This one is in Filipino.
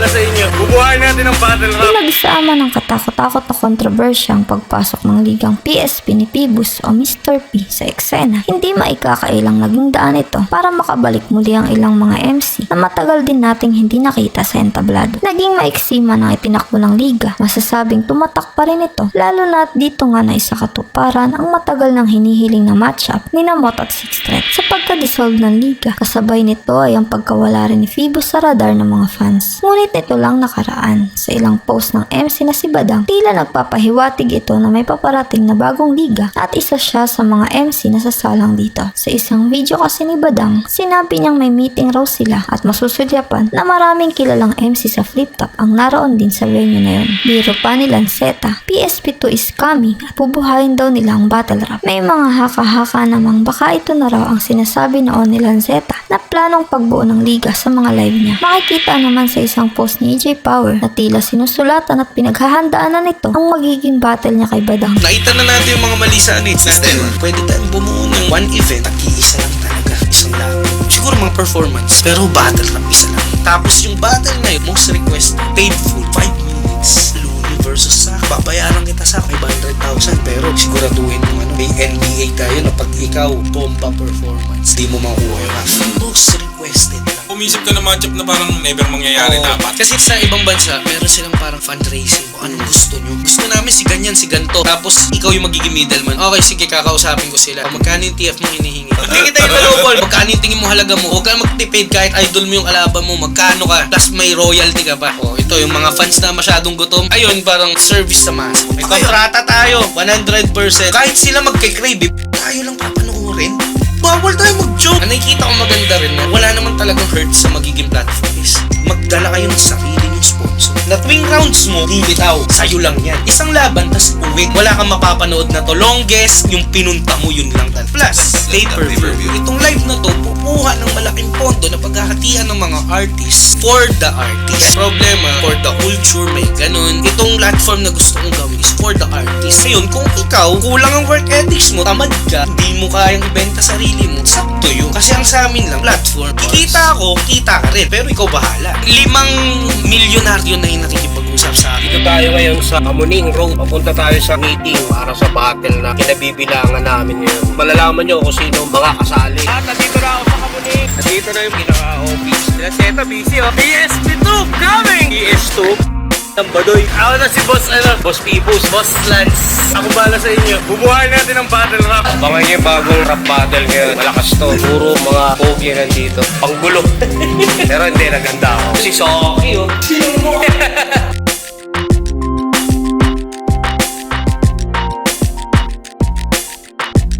bahala sa inyo. Bubuhayin natin ang battle rap. Pinagsama ng katakot-takot na kontrobersyang pagpasok ng ligang PSP ni Phoebus o Mr. P sa eksena, hindi maikakailang naging daan ito para makabalik muli ang ilang mga MC na matagal din nating hindi nakita sa entablado. Naging maiksi man ang itinakbo ng liga, masasabing tumatak pa rin ito, lalo na at dito nga na isa katuparan ang matagal ng hinihiling na matchup ni Namot at Six Threat. Sa pagka-dissolve ng liga, kasabay nito ay ang pagkawala rin ni Phoebus sa radar ng mga fans. Ngunit ito lang nakaraan. Sa ilang post ng MC na si Badang, tila nagpapahiwatig ito na may paparating na bagong liga at isa siya sa mga MC na sasalang dito. Sa isang video kasi ni Badang, sinabi niyang may meeting raw sila at masusudyapan na maraming kilalang MC sa Flip Top ang naroon din sa venue na yun. Biro pa ni Lanceta, PSP2 is coming at bubuhayin daw nila ang battle rap. May mga haka-haka namang baka ito na raw ang sinasabi noon ni Lanceta na planong pagbuo ng liga sa mga live niya. Makikita naman sa isang post ni EJ Power na tila sinusulatan at pinaghahandaan na nito ang magiging battle niya kay Badang. Nakita na natin yung mga mali sa system. Pwede tayong bumuo ng one event at iisa lang talaga. Isang laban. Siguro mga performance, pero battle rap isa lang. Tapos yung battle na yun, most request, paid full, 5 minutes. Looney versus Sak. Babayaran kita sa 500,000 pero siguraduhin mo may NBA tayo na pag ikaw bomba performance, di mo makuha yung most requested lang. Umisip ka na matchup na parang never mangyayari dapat. Kasi sa ibang bansa, meron silang parang fundraising. Anong gusto nyo? Gusto namin si ganyan, si ganto. Tapos ikaw yung magiging middleman. Okay, sige, kakausapin ko sila. Magkano yung TF mo hinihingi? Hindi kita i-lowball. Magkano yung tingin mo halaga mo? Huwag ka magtipid kahit idol mo yung alaban mo. Magkano ka? Plus may royalty ka pa. O, ito yung mga fans na masyadong gutom. Ayun, parang service sa mass. May kontrata tayo, 100%. Kahit sila magkikrave, tayo lang papanoorin. Bawal tayo mag-joke. Ang nakikita ko maganda rin na wala naman talagang hurt sa magiging platform is magdala kayo ng sarili yung sponsor. Na tuwing rounds mo, hindi bitaw, sa'yo lang yan. Isang laban, tas uwi. Wala kang mapapanood na to. Longest, yung pinunta mo yun lang tal. Plus, pay-per-view. Itong live na to, pupuha ng malaking pondo na paghahatian ng mga artists for the artist. Problema, for the culture, may ganun. Itong platform na gusto kong gawin is for the artist. Ngayon, kung ikaw, kulang ang work ethics mo, tamad ka, hindi mo kayang ibenta sarili mo, it's up to you. Kasi ang sa amin lang, platform. Kikita ako, kita ka rin, pero ikaw bahala. 5 milyonaryo na yung nakikipag-usap sa akin. Dito tayo ngayon sa Kamuning Road. Papunta tayo sa meeting para sa battle na kinabibilangan namin ngayon. Malalaman nyo kung sino mga kasali. At nandito na ako sa Kamuning. Nandito na yung pinaka-office. Lanceta busy oh. PSP2 coming! PS2 ng Badoy. Ako na si Boss, Boss Phoebus, Boss Lance. Ako bahala sa inyo. Bubuhayin natin ang battle rap. Abangan nyo yung bagong rap battle ngayon. Malakas to. Puro mga pogi nandito. Panggulo. Pero hindi, naganda ako. Si Soki, oh.